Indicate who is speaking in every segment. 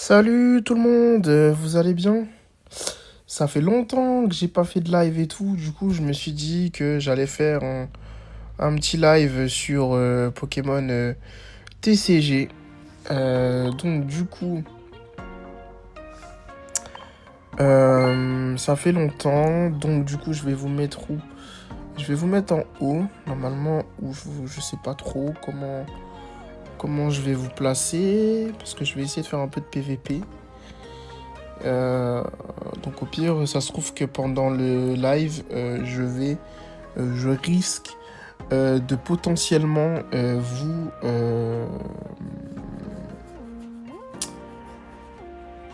Speaker 1: Salut tout le monde, vous allez bien? Ça fait longtemps que j'ai pas fait de live et tout, du coup je me suis dit que j'allais faire un petit live sur Pokémon TCG. Donc du coup, ça fait longtemps, donc du coup je vais vous mettre où? Je vais vous mettre en haut, normalement, où je sais pas trop comment je vais vous placer, parce que je vais essayer de faire un peu de PVP. Euh, donc au pire, ça se trouve que pendant le live, je risque de potentiellement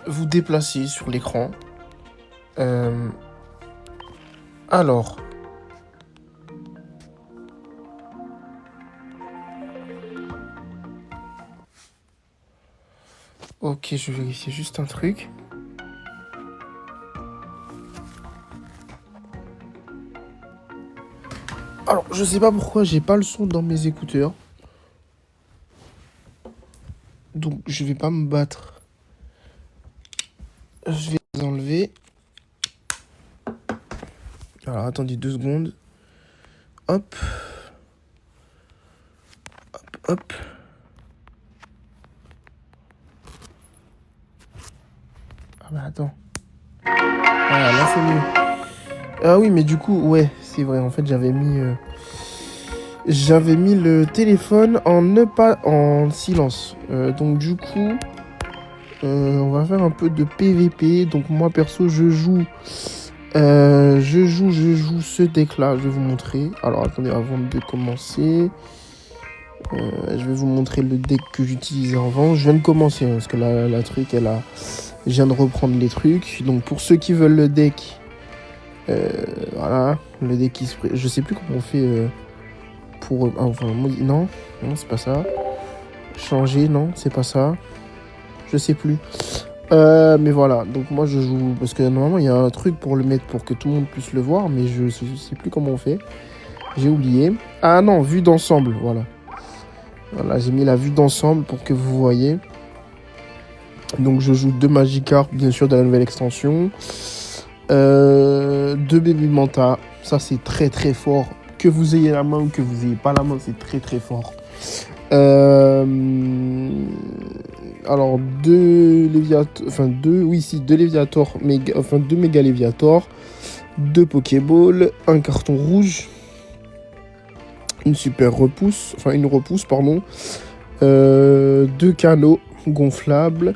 Speaker 1: vous déplacer sur l'écran. Euh, alors, ok, je vais vérifier juste un truc. Alors, je sais pas pourquoi j'ai pas le son dans mes écouteurs. Donc, je vais pas me battre. Je vais les enlever. Alors, attendez 2 secondes. Hop. Hop, hop. Ah bah attends. Ah, là c'est mieux. Ah oui, mais du coup, ouais, c'est vrai. En fait, j'avais mis le téléphone en ne pas en silence. Donc du coup, on va faire un peu de PVP. Donc moi perso, je joue ce deck-là. Je vais vous montrer. Alors attendez, avant de commencer, je vais vous montrer le deck que j'utilisais avant. Je viens de commencer parce que la truc, je viens de reprendre les trucs. Donc pour ceux qui veulent le deck, voilà, le deck qui se, je sais plus comment on fait. Enfin, non, c'est pas ça. Changer, non, c'est pas ça. Je sais plus. Mais voilà, donc moi je joue. Parce que normalement il y a un truc pour le mettre pour que tout le monde puisse le voir, mais je sais plus comment on fait. J'ai oublié. Ah non, vue d'ensemble, voilà. Voilà, j'ai mis la vue d'ensemble pour que vous voyez. Donc je joue 2 Magikarp, bien sûr, de la nouvelle extension. 2 Baby Manta. Ça c'est très très fort. Que vous ayez la main ou que vous ayez pas la main, c'est très très fort. Alors 2 Léviator, enfin 2 Léviator, enfin 2 méga Léviator, 2 Pokéball, un carton rouge, une repousse, pardon, 2 canaux gonflables,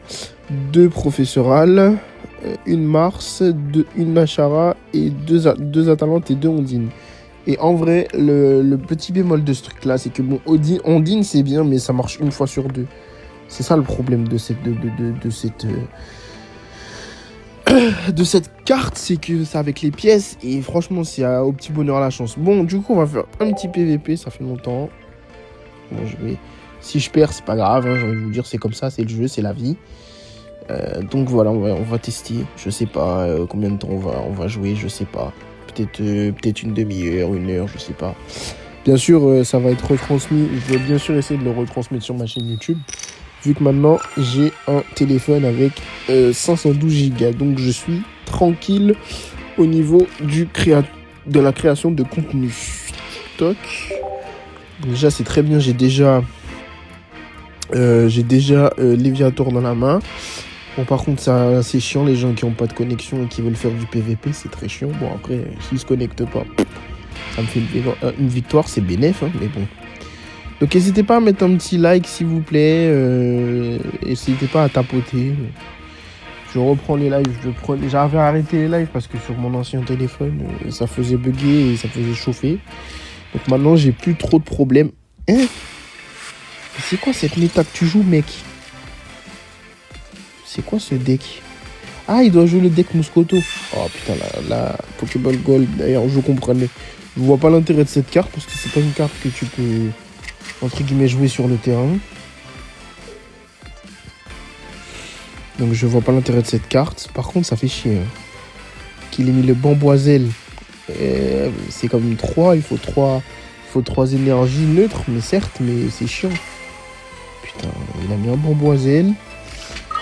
Speaker 1: 2 professorales, une Mars, une Machara et 2 Atalantes et 2 Ondines. Et en vrai, le petit bémol de ce truc-là, c'est que bon, Ondine, c'est bien, mais ça marche une fois sur 2. C'est ça le problème de cette carte, c'est que c'est avec les pièces, et franchement, c'est au petit bonheur la chance. Bon, du coup, on va faire un petit PVP, ça fait longtemps. Bon, si je perds, c'est pas grave, hein, j'ai envie de vous dire, c'est comme ça, c'est le jeu, c'est la vie. Donc voilà, on va tester. Je sais pas combien de temps on va jouer, je sais pas. Peut-être une demi-heure, 1 heure, je sais pas. Bien sûr, ça va être retransmis. Je vais bien sûr essayer de le retransmettre sur ma chaîne YouTube. Vu que maintenant, j'ai un téléphone avec 512 Go. Donc, je suis tranquille au niveau de la création de contenu. Toc. Déjà, c'est très bien. J'ai déjà Léviator dans la main. Bon, par contre, c'est chiant, les gens qui n'ont pas de connexion et qui veulent faire du PVP, c'est très chiant. Bon, après, s'ils se connectent pas, ça me fait une victoire, c'est bénéf, hein, mais bon. Donc, n'hésitez pas à mettre un petit like, s'il vous plaît. N'hésitez pas à tapoter. Je reprends les lives. J'avais arrêté les lives parce que sur mon ancien téléphone, ça faisait bugger et ça faisait chauffer. Donc, maintenant, j'ai plus trop de problèmes. Hein? C'est quoi cette méta que tu joues, mec? C'est quoi ce deck? Ah, il doit jouer le deck Moscoto. Oh putain, la Pokéball Gold. D'ailleurs, je comprenais. Je vois pas l'intérêt de cette carte parce que c'est pas une carte que tu peux, entre guillemets, jouer sur le terrain. Donc, je vois pas l'intérêt de cette carte. Par contre, ça fait chier. Hein. Qu'il ait mis le Bamboiselle. C'est comme 3. Il faut 3 énergies neutres. Mais certes, mais c'est chiant. Putain, il a mis un Bamboiselle.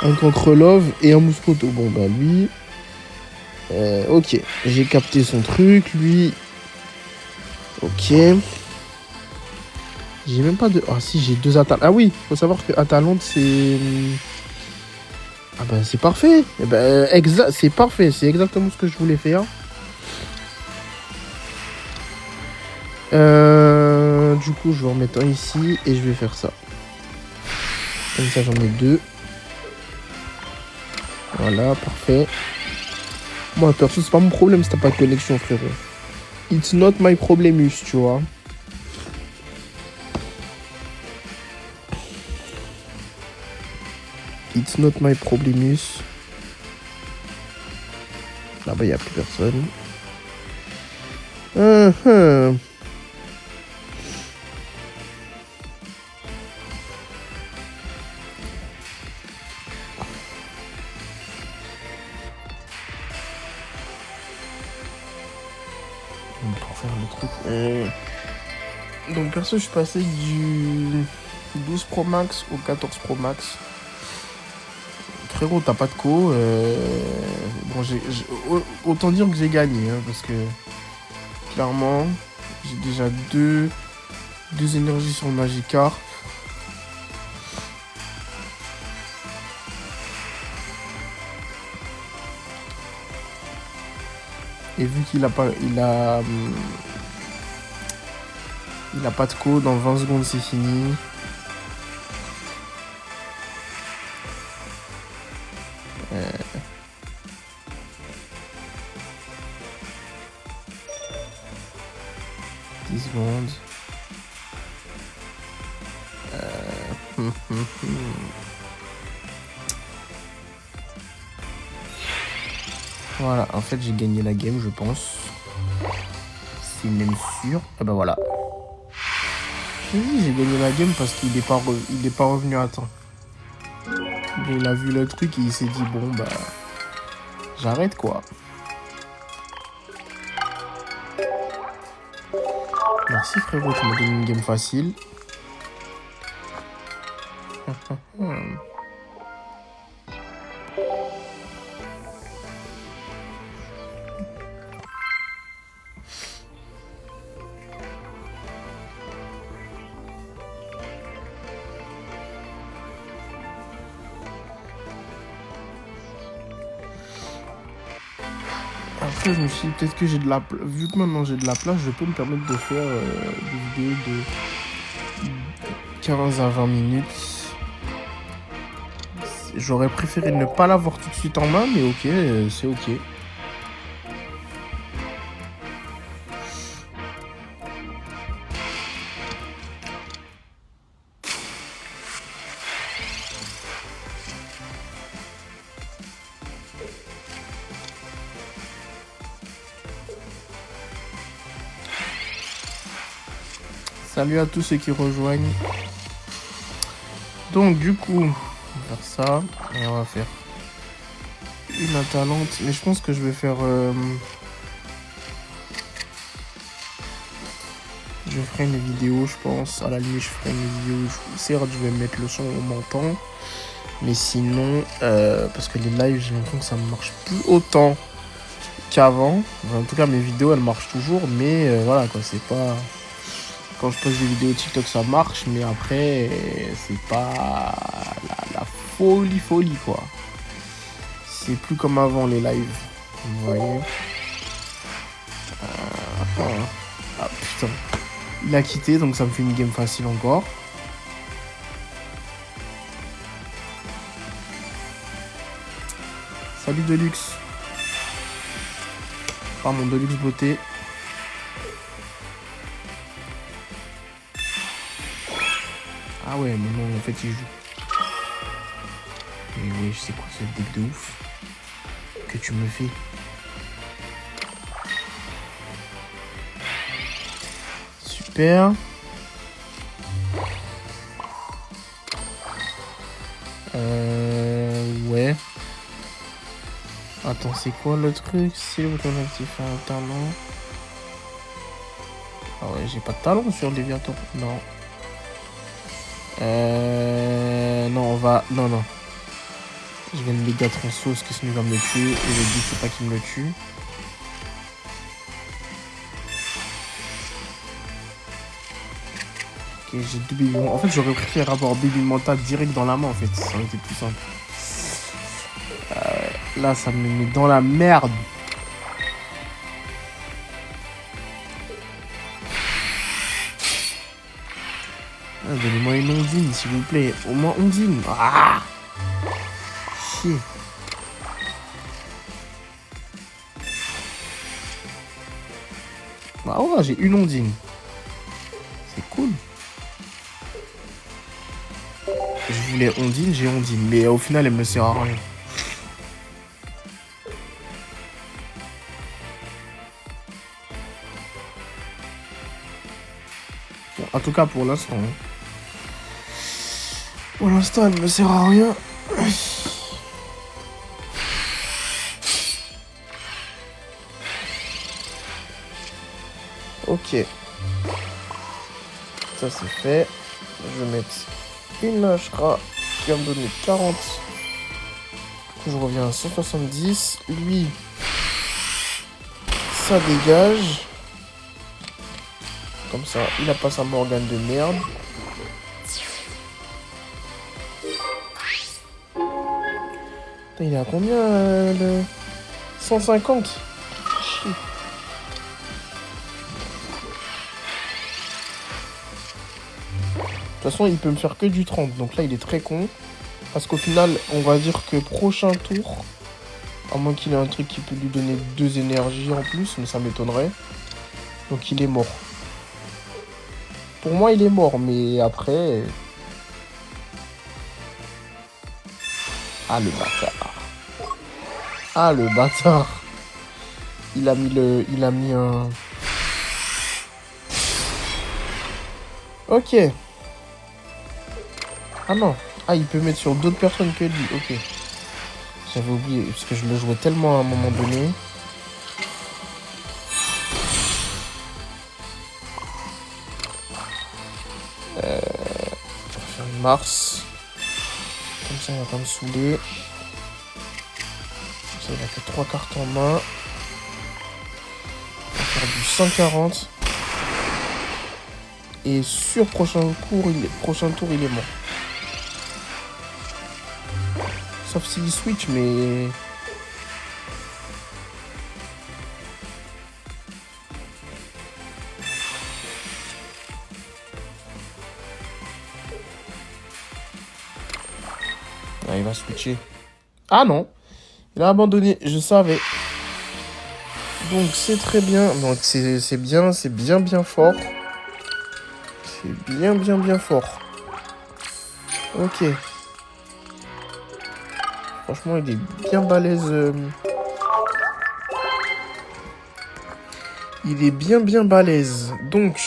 Speaker 1: Un contre Love et un Mouscoto. Bon, bah lui... ok, j'ai capté son truc, lui... Ok. J'ai même pas de... Ah si, j'ai 2 Atalantes. Ah oui, faut savoir que Atalante, c'est... Ah bah c'est parfait. Eh ben, c'est parfait, c'est exactement ce que je voulais faire. Du coup, je vais en mettre un ici et je vais faire ça. Comme ça, j'en ai 2. Voilà, parfait. Moi, perso, c'est pas mon problème si t'as pas de connexion, frérot. It's not my problemus, tu vois. It's not my problemus. Là-bas, il n'y a plus personne. Pour faire le truc. Donc perso, je suis passé du 12 Pro Max au 14 Pro Max. Frérot, t'as pas de co. Bon, autant dire que j'ai gagné, hein, parce que clairement, j'ai déjà deux énergies sur le Magikarp. Et vu qu'il a pas, il a pas de co, dans 20 secondes c'est fini. Secondes. Voilà, en fait j'ai gagné la game, je pense. C'est même sûr. Ah bah voilà. Oui, j'ai gagné la game parce qu'il est pas revenu à temps. Il a vu le truc et il s'est dit bon bah j'arrête quoi. Merci frérot, tu m'as donné une game facile. Après, je me suis dit peut-être que j'ai de la place. Vu que maintenant j'ai de la place, je peux me permettre de faire des vidéos de 15 à 20 minutes. J'aurais préféré ne pas l'avoir tout de suite en main, mais ok, c'est ok. Salut à tous ceux qui rejoignent. Donc du coup, on va faire ça et on va faire une Atalante. Mais je pense que je vais faire... je ferai une vidéo, je pense. À la limite, je ferai une vidéo. Certes, je vais mettre le son où on m'entend. Mais sinon, parce que les lives, j'ai l'impression que ça ne marche plus autant qu'avant. En tout cas, mes vidéos, elles marchent toujours. Mais voilà, quoi, c'est pas... Quand je poste des vidéos TikTok, ça marche, mais après, c'est pas la folie, quoi. C'est plus comme avant, les lives. Vous voyez. Ah, putain. Il a quitté, donc ça me fait une game facile encore. Salut Deluxe. Pardon, Deluxe beauté. Ah ouais, mais non, en fait, il joue. Mais oui, je sais quoi ce deck de ouf que tu me fais. Super. Ouais. Attends, c'est quoi le truc? C'est le bouton actif un talent. Ah ouais, j'ai pas de talent sur Léviathan. Non. Non, on va... Non. Je vais le méga tronçon, parce que sinon il va me le tuer. Et le but, c'est pas qu'il me le tue. Ok, j'ai 2 bébés. En fait, j'aurais préféré avoir bébé mental direct dans la main, en fait. Ça aurait été plus simple. Là, ça me met dans la merde. Ah, donnez-moi une ondine, s'il vous plaît. Au moins ondine. Ah! Chier. Ah ouais, j'ai une ondine. C'est cool. Je voulais ondine, j'ai ondine. Mais au final, elle me sert à rien. Bon, en tout cas, pour l'instant. Hein. Pour l'instant, elle me sert à rien. Ok. Ça, c'est fait. Je vais mettre une Ashra qui va me donner 40. Je reviens à 170. Lui, ça dégage. Comme ça, il a pas sa Morgane de merde. Putain, il est à combien le 150. Chier. De toute façon, il peut me faire que du 30. Donc là, il est très con. Parce qu'au final, on va dire que prochain tour, à moins qu'il ait un truc qui peut lui donner 2 énergies en plus, mais ça m'étonnerait. Donc il est mort. Pour moi, il est mort, mais après... Ah, le bâtard. Ah, le bâtard. Il a mis un... Ok. Ah non. Ah, il peut mettre sur d'autres personnes que lui. Ok. J'avais oublié, parce que je le jouais tellement à un moment donné. Je vais faire une Mars. Comme ça, il va pas me saouler. Comme ça, il a que 3 cartes en main. On va faire du 140. Et sur prochain tour, il est mort. Sauf s'il switch, mais... Ah, il va switcher. Ah non, il a abandonné, je savais. Donc c'est très bien. Donc c'est bien fort. C'est bien fort. Ok. Franchement, il est bien balèze. Il est bien balèze. Donc,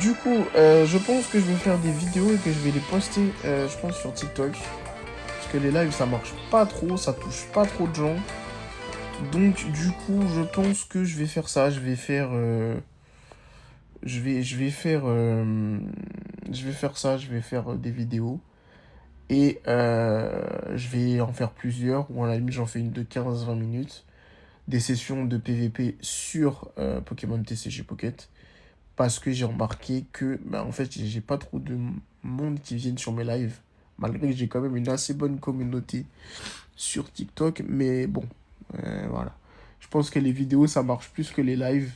Speaker 1: du coup, je pense que je vais faire des vidéos et que je vais les poster, je pense, sur TikTok. Parce que les lives, ça marche pas trop, ça touche pas trop de gens. Donc, du coup, je pense que je vais faire ça. Je vais faire... Je vais faire des vidéos. Et je vais en faire plusieurs. Ou à la limite, j'en fais une de 15-20 minutes. Des sessions de PVP sur Pokémon TCG Pocket. Parce que j'ai remarqué que, bah, en fait, j'ai pas trop de monde qui viennent sur mes lives. Malgré que j'ai quand même une assez bonne communauté sur TikTok. Mais bon, voilà. Je pense que les vidéos, ça marche plus que les lives.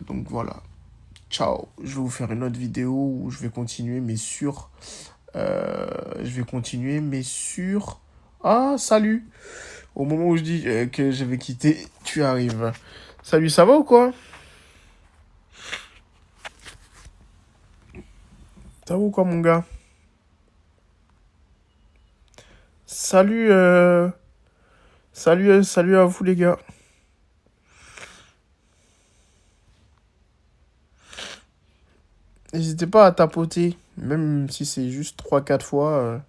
Speaker 1: Donc voilà. Ciao. Je vais vous faire une autre vidéo où je vais continuer, mais sur... Ah, salut. Au moment où je dis que je vais quitter, tu arrives. Salut, ça va ou quoi? Ça va ou quoi, mon gars? Salut, salut à vous, les gars. N'hésitez pas à tapoter, même si c'est juste 3-4 fois.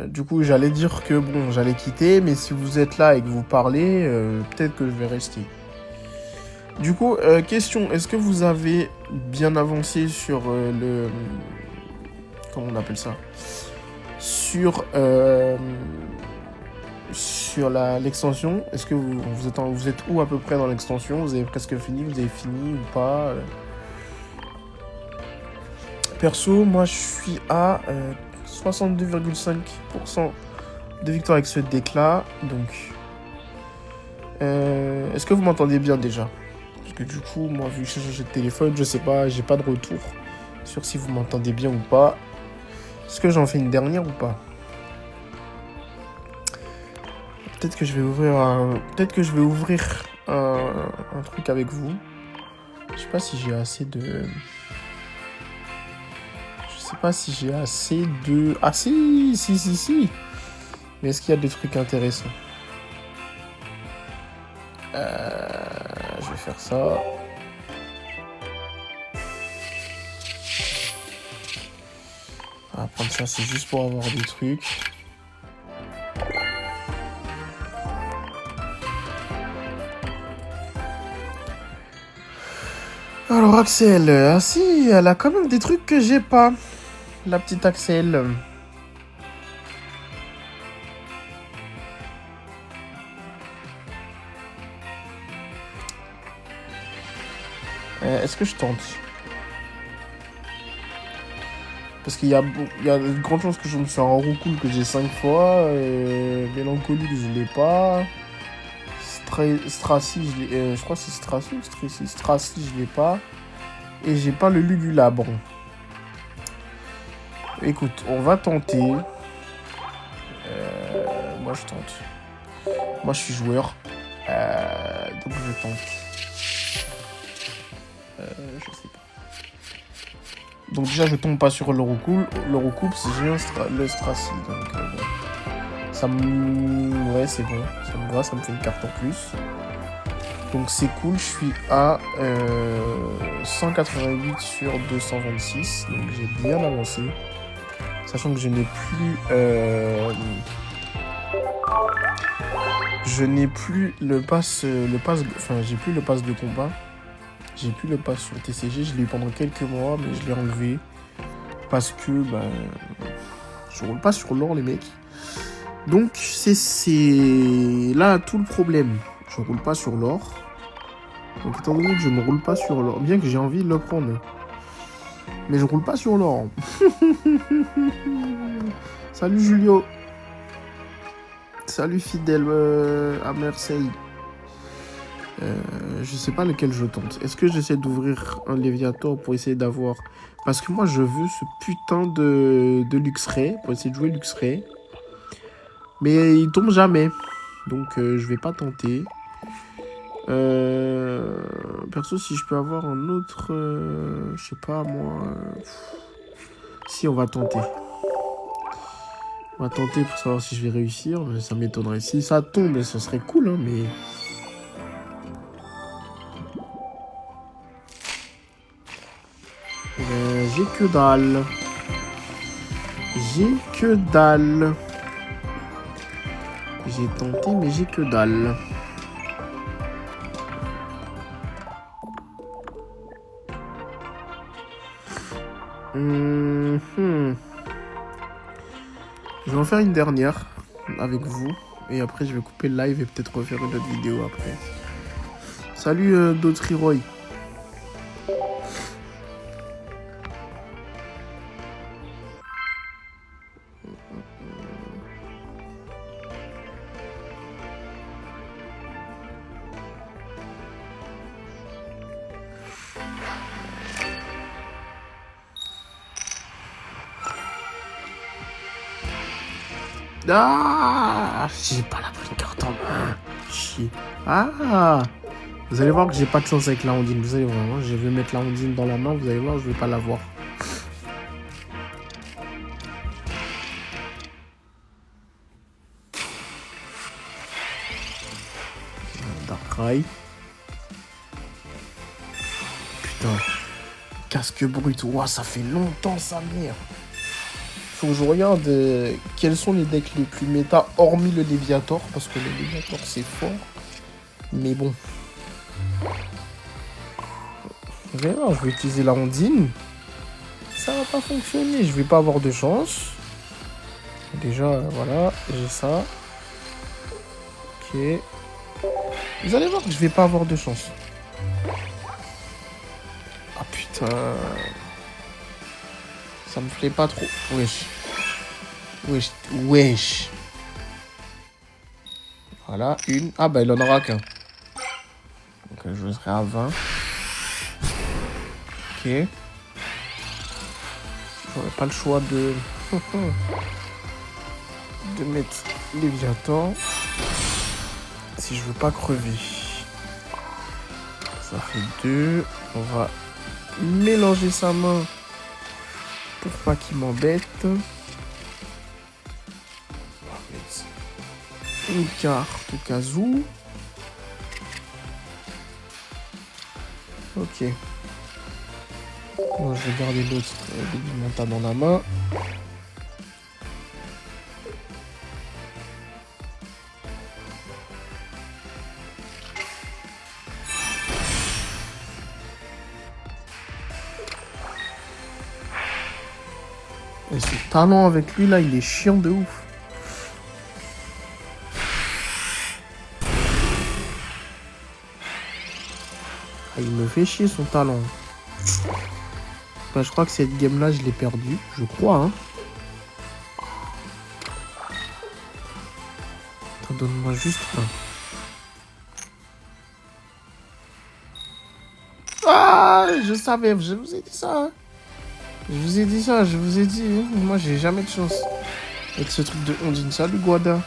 Speaker 1: Du coup, j'allais dire que bon, j'allais quitter, mais si vous êtes là et que vous parlez, peut-être que je vais rester. Du coup, question, est-ce que vous avez bien avancé sur le... Comment on appelle ça? sur l'extension. Est-ce que vous êtes où à peu près dans l'extension? Vous avez presque fini? Vous avez fini ou pas? Perso, moi je suis à 62,5% de victoire avec ce deck là. Donc, est-ce que vous m'entendez bien déjà? Parce que du coup, moi vu que j'ai changé de téléphone, je sais pas, j'ai pas de retour sur si vous m'entendez bien ou pas. Est-ce que j'en fais une dernière ou pas? Peut-être que je vais ouvrir un truc avec vous. Je sais pas si j'ai assez de... Ah si. Mais est-ce qu'il y a des trucs intéressants? Je vais faire ça. On va prendre ça, c'est juste pour avoir des trucs. Alors Axel, ah si, elle a quand même des trucs que j'ai pas. La petite Axel. Est-ce que je tente? Parce qu'il y a de grandes chances que je me sors en roucoule que j'ai 5 fois. Mélancolique, je l'ai pas. Stracy, je crois que c'est Stracy ou Stracy. Stracy, je l'ai pas. Et j'ai pas le Lugulabre. Écoute, on va tenter. Moi, je tente. Moi, je suis joueur. Donc, je tente. Je sais pas. Donc, déjà, je tombe pas sur le roucoule. Le roucoule, c'est j'ai le Stracy. Donc, bon. Ça me... Ouais, c'est bon. Ça me va, ça me fait une carte en plus. Donc, c'est cool. Je suis à 188 sur 226. Donc, j'ai bien avancé. Sachant que je n'ai plus... Je n'ai plus le pass... Enfin, j'ai plus le pass de combat. J'ai plus le pass sur TCG. Je l'ai eu pendant quelques mois, mais je l'ai enlevé. Parce que, je roule pas sur l'or, les mecs. Donc, c'est là tout le problème. Je roule pas sur l'or. Donc, étant donné que je ne roule pas sur l'or, bien que j'ai envie de le prendre, mais je roule pas sur l'or. Salut Julio. Salut fidèle à Marseille. Je sais pas lequel je tente. Est-ce que j'essaie d'ouvrir un Léviator pour essayer d'avoir... Parce que moi, je veux ce putain de Luxray, pour essayer de jouer Luxray. Mais il tombe jamais. Donc, je vais pas tenter. Perso, si je peux avoir un autre... je sais pas, moi... Si, on va tenter. On va tenter pour savoir si je vais réussir. Mais ça m'étonnerait. Si ça tombe, ça serait cool, hein, mais... j'ai que dalle. J'ai que dalle. J'ai tenté, mais j'ai que dalle. Je vais en faire une dernière avec vous. Et après, je vais couper le live et peut-être refaire une autre vidéo après. Salut Dotriroy. Ah, j'ai pas la bonne carte en main. Chier. Ah, vous allez voir que j'ai pas de chance avec la Ondine. Vous allez voir, hein, je vais mettre la Ondine dans la main. Vous allez voir, je vais pas la voir. Darkrai. Putain. Casque brut. Ouah, ça fait longtemps, sa mère. Faut que je regarde quels sont les decks les plus méta, hormis le Léviator, parce que le Léviator c'est fort. Mais bon. Vous allez voir, je vais utiliser la Ondine. Ça va pas fonctionner, je vais pas avoir de chance. déjà, voilà, j'ai ça. Ok. Vous allez voir que je vais pas avoir de chance. Ah putain. Ça me plaît pas trop. Wesh. Wesh. Wesh. Voilà, une. Ah bah il en aura qu'un. Donc je serai à 20. Ok. J'aurais pas le choix de... de mettre Léviathan. Si je veux pas crever. Ça fait 2. On va mélanger sa main pour pas qu'il m'embête. On va mettre une carte au cas où. Ok. Moi, je vais garder l'autre Monta dans la main. Et ce talent avec lui là, il est chiant de ouf. Ah, il me fait chier son talent. Bah, je crois que cette game là, je l'ai perdue. Je crois, hein. Attends, donne-moi juste un. Ah, je savais, je vous ai dit ça. Hein. Je vous ai dit ça, je vous ai dit. Hein. Moi, j'ai jamais de chance. Avec ce truc de Ondine. Salut, Guada.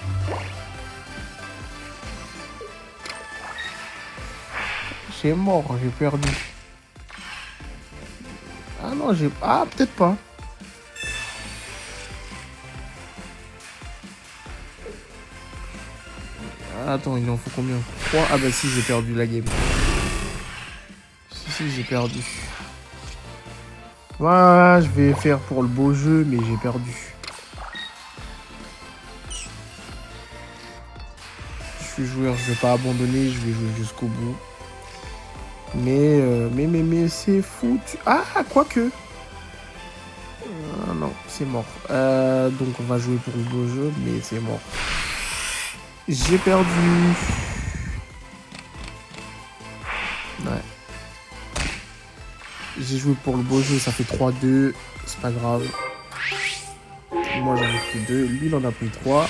Speaker 1: C'est mort, j'ai perdu. Ah non, j'ai... Ah, peut-être pas. Attends, il en faut combien? 3. Ah bah si, j'ai perdu la game. Si, j'ai perdu. Voilà, je vais faire pour le beau jeu, mais j'ai perdu. Je suis joueur, je vais pas abandonner, je vais jouer jusqu'au bout. Mais c'est foutu. Ah, quoique. Ah non, c'est mort. Donc on va jouer pour le beau jeu, mais c'est mort. J'ai perdu. Ouais. J'ai joué pour le beau jeu, ça fait 3-2. C'est pas grave. Moi j'en ai pris 2. Lui il en a pris 3.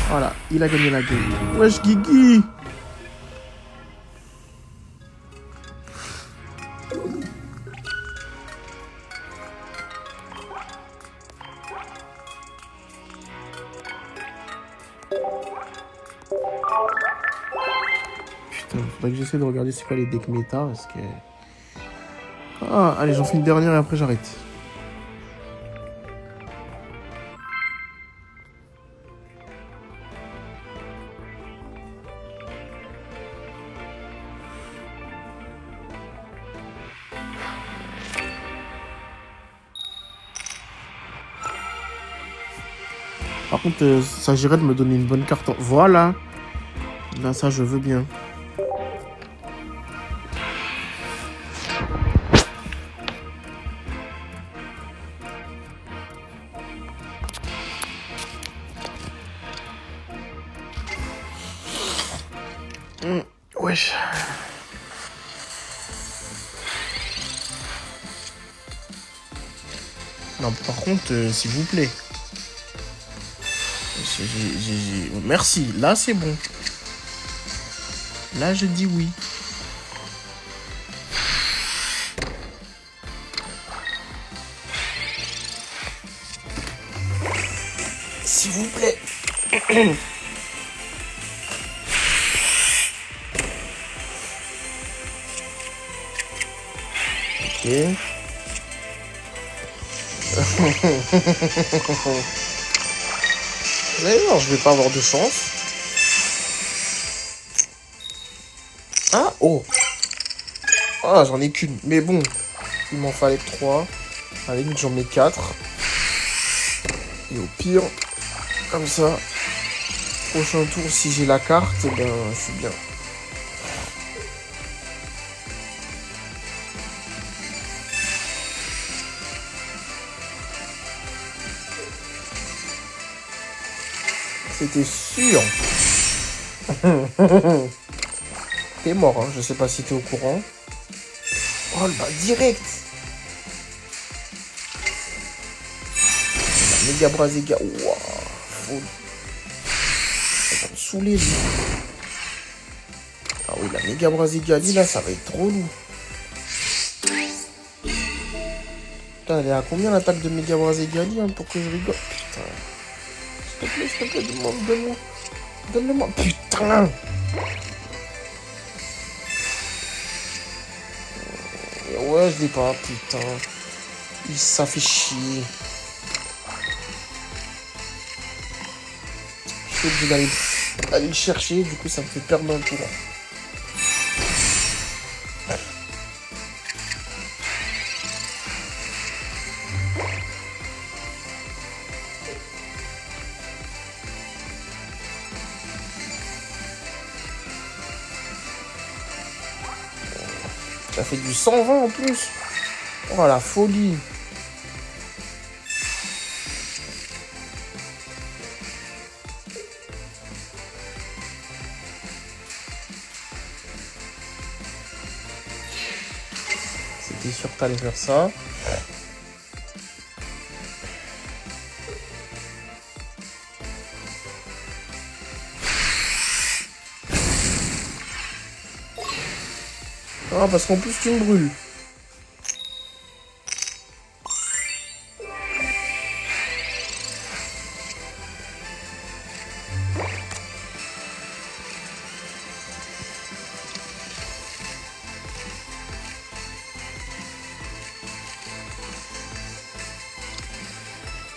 Speaker 1: Voilà, il a gagné la game. Wesh Guigui. Putain, faudrait que j'essaie de regarder c'est quoi les decks méta parce que... Ah, allez, j'en fais une dernière et après j'arrête. Par contre, il s'agirait de me donner une bonne carte. Voilà. Là, ça, je veux bien. Wesh. Non, par contre, s'il vous plaît. Merci, là c'est bon. Là je dis oui. S'il vous plaît. Ok. Vous allez voir, je vais pas avoir de chance. Ah, oh. Ah, j'en ai qu'une. Mais bon, il m'en fallait 3. Allez, j'en mets 4. Et au pire, comme ça, prochain tour, si j'ai la carte, eh ben, c'est bien. C'était sûr. T'es mort, hein. Je sais pas si t'es au courant. Oh, le bas direct. La méga Brazega. Waouh. Folle. Ça va me saouler, lui. Ah oui, la méga Brasigali, là, ça va être trop lourd. Putain, elle est à combien l'attaque de méga Brasigali, hein, pour que je rigole? Putain. S'il te plaît, donne-moi. Donne-le-moi. Putain. Ouais, je l'ai pas, putain. Ça fait chier. Je suis obligé d'aller le chercher, du coup, ça me fait perdre un tour. Ça fait du 120 en plus. Oh la folie. C'était sûr que t'allais faire ça. Ah, parce qu'en plus tu me brûles.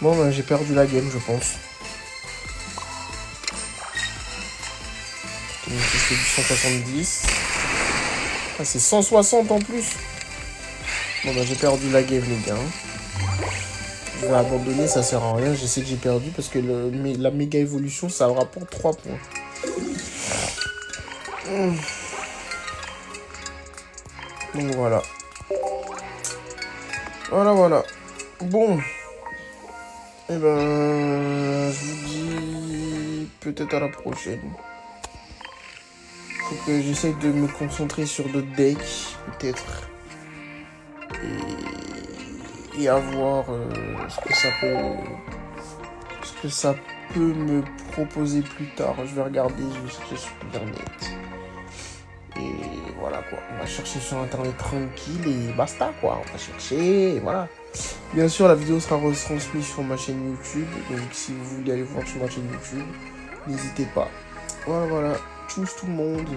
Speaker 1: Bon, ben, j'ai perdu la game, je pense. Donc, c'est du 170. Ah, c'est 160 en plus. Bon, ben, j'ai perdu la game, les gars. Je vais abandonner, ça sert à rien. Je sais que j'ai perdu parce que la méga évolution, ça rapporte 3 points. Donc voilà. Voilà. Bon. Eh ben, je vous dis peut-être à la prochaine. Faut que j'essaye de me concentrer sur d'autres decks, peut-être. Et à voir ce que ça peut me proposer plus tard. Je vais regarder, je vais chercher sur internet. Et voilà quoi, on va chercher sur internet tranquille et basta quoi, on va chercher et voilà. Bien sûr la vidéo sera retransmise sur ma chaîne YouTube, donc si vous voulez aller voir sur ma chaîne YouTube, n'hésitez pas. Voilà, tchuss tout le monde.